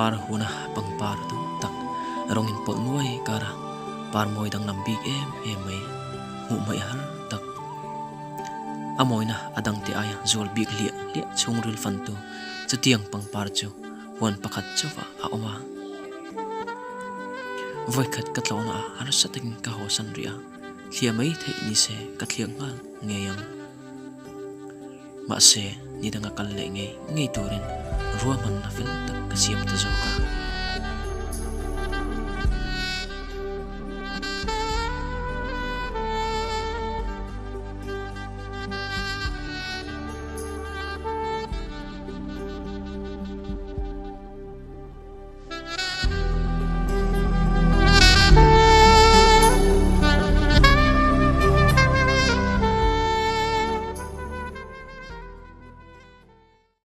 par huna pangpar tu tak rongin pol nuai kara par moi dang nambik em mai mu mai har tak amoina adang ti aya zol big lia chungril fantu chutiang pangpar chu huan pakhat chawa a oma voi khat katlona ar sating ka ho san ria thia mai thei ni se katliang ngal ngeyang ma se ni danga kal le ngei turin ruaman na fel tak kasiam ta zoka